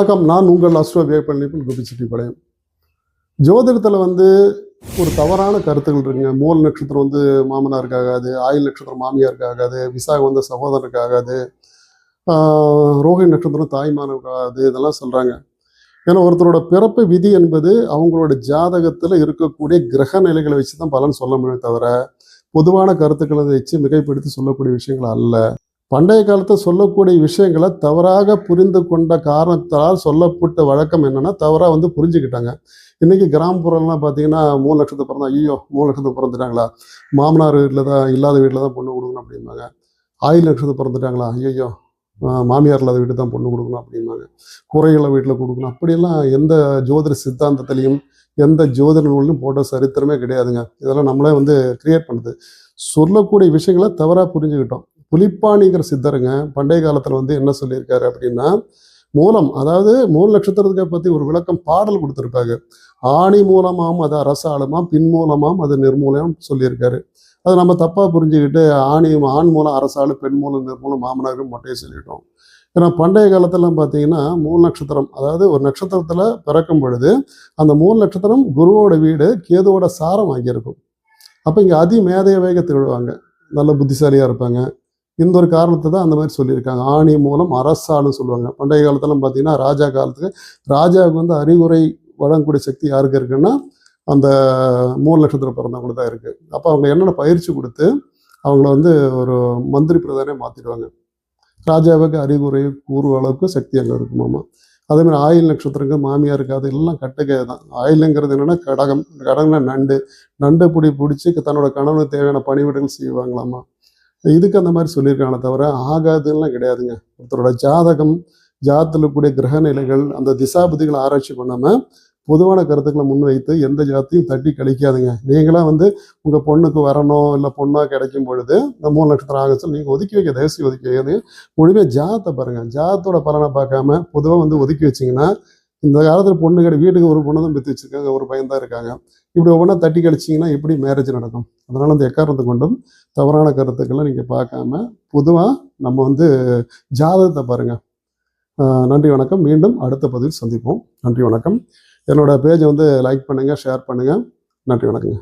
வணக்கம். நான் உங்கள் அஸ்ட்ரோ வேப்பநிலைப்பில் கோபிச்செட்டிப்பாளையம். ஜோதிடத்தில் ஒரு தவறான கருத்துக்கள் இருக்குங்க. மூல நட்சத்திரம் மாமனாருக்கு ஆகாது, ஆயில் நட்சத்திரம் மாமியாருக்கு ஆகாது, விசாகம் சகோதரருக்கு ஆகாது, ரோஹிணி நட்சத்திரம் தாய்மானருக்கு ஆகாது, இதெல்லாம் சொல்கிறாங்க. ஏன்னா ஒருத்தரோட பிறப்பு விதி என்பது அவங்களோட ஜாதகத்தில் இருக்கக்கூடிய கிரக நிலைகளை வச்சு தான் பலன் சொல்ல முடியும் தவிர பொதுவான கருத்துக்களை வச்சு மிகைப்படுத்தி சொல்லக்கூடிய விஷயங்கள் அல்ல. பண்டைய காலத்தை சொல்லக்கூடிய விஷயங்களை தவறாக புரிந்து கொண்ட காரணத்தால் சொல்லப்பட்ட வழக்கம் என்னன்னா தவறாக புரிஞ்சுக்கிட்டாங்க. இன்னைக்கு கிராமப்புறம்லாம் பார்த்தீங்கன்னா 3 லட்சத்துக்கு பிறந்தா ஐயோ 3 லட்சத்துக்கு பிறந்துட்டாங்களா, மாமனார் வீட்டில் தான் இல்லாத வீட்டில் தான் பொண்ணு கொடுக்கணும் அப்படிம்பாங்க. ஆயில் நட்சத்திரம் பிறந்துட்டாங்களா, ஐயோ மாமியார் இல்லாத வீட்டு தான் பொண்ணு கொடுக்கணும் அப்படிம்பாங்க. குறைகளை வீட்டில் கொடுக்கணும் அப்படியெல்லாம் எந்த ஜோதிட சித்தாந்தத்திலையும் எந்த ஜோதிட நூலையும் போட்ட சரித்திரமே கிடையாதுங்க. இதெல்லாம் நம்மளே கிரியேட் பண்ணுது. சொல்லக்கூடிய விஷயங்களை தவறாக புரிஞ்சுக்கிட்டோம். புலிப்பாணிங்கிற சித்தருங்க பண்டைய காலத்தில் என்ன சொல்லியிருக்காரு அப்படின்னா, மூலம் அதாவது மூல நட்சத்திரத்தை பற்றி ஒரு விளக்கம் பாடல் கொடுத்துருப்பாங்க. ஆணி மூலமாம் அது அரசாளுமாம், பின் மூலமாம் அது நிர்மூலம் சொல்லியிருக்காரு. அதை நம்ம தப்பாக புரிஞ்சுக்கிட்டு ஆண் மூலம் அரசாளு, பெண் மூலம் நிர்மூலம், மாமனாருக்கு மொட்டையை சொல்லிட்டோம். ஏன்னா பண்டைய காலத்திலாம் பார்த்தீங்கன்னா மூல நட்சத்திரம் அதாவது ஒரு நட்சத்திரத்தில் பிறக்கும் பொழுது அந்த மூல நட்சத்திரம் குருவோட வீடு கேதுவோட சாரம் ஆகியிருக்கும். அப்போ இங்கே அதிமேதையவேக திகழ்வாங்க, நல்ல புத்திசாலியாக இருப்பாங்க. இந்த ஒரு காரணத்தை தான் அந்த மாதிரி சொல்லியிருக்காங்க. ஆணி மூலம் அரசாளுன்னு சொல்லுவாங்க. பண்டைய காலத்துலாம் பார்த்தீங்கன்னா ராஜா காலத்துக்கு ராஜாவுக்கு அறிவுரை வழங்கக்கூடிய சக்தி யாருக்கு இருக்குன்னா அந்த மூல நட்சத்திரம் பிறந்தவங்களுக்கு தான் இருக்குது. அப்போ அவங்க என்னென்ன பயிற்சி கொடுத்து அவங்கள ஒரு மந்திரி பிரதானே மாற்றிடுவாங்க. ராஜாவுக்கு அறிவுரை கூறும் அளவுக்கு சக்தி அங்கே இருக்குமாமா. அதேமாதிரி ஆயில் நட்சத்திரங்க மாமியாருக்கு அது எல்லாம் கட்டுக்கை தான். ஆயிலுங்கிறது என்னென்னா கடகம்னா நண்டு பிடிச்சி தன்னோட கணவனுக்கு தேவையான பணிவிடைகள் செய்வாங்களாமா. இதுக்கு அந்த மாதிரி சொல்லியிருக்காங்க தவிர ஆகாதுலாம் கிடையாதுங்க. ஒருத்தரோட ஜாதத்தில் கூடிய கிரக நிலைகள் அந்த திசாபதிகளை ஆராய்ச்சி பண்ணாமல் பொதுவான கருத்துக்களை முன்வைத்து எந்த ஜாத்தையும் தட்டி கழிக்காதுங்க. நீங்களாம் உங்கள் பொண்ணுக்கு வரணும் இல்லை பொண்ணாக கிடைக்கும் பொழுது இந்த மூல நட்சத்திரம் ஆக சொல்லி நீங்கள் ஒதுக்கி வைக்க தேசிய ஒதுக்கி வைக்கிறது முழுமையாக ஜாதத்தை பாருங்கள். ஜாதத்தோட பலனை பார்க்காம பொதுவாக ஒதுக்கி வச்சிங்கன்னா இந்த காலத்தில் பொண்ணு வீட்டுக்கு ஒரு பொண்ணு தான் பெற்று வச்சுருக்காங்க, ஒரு பையன் தான் இருக்காங்க. இப்படி ஒவ்வொன்றா தட்டி கழிச்சிங்கன்னா எப்படி மேரேஜ் நடக்கும்? அதனால் அந்த எக்காரணத்தை கொண்டும் தவறான கருத்துக்களை நீங்கள் பார்க்காம பொதுவாக நம்ம ஜாதகத்தை பாருங்கள். நன்றி வணக்கம். மீண்டும் அடுத்த பதிவில் சந்திப்போம். நன்றி வணக்கம். என்னோட பேஜை லைக் பண்ணுங்கள், ஷேர் பண்ணுங்கள். நன்றி வணக்கங்க.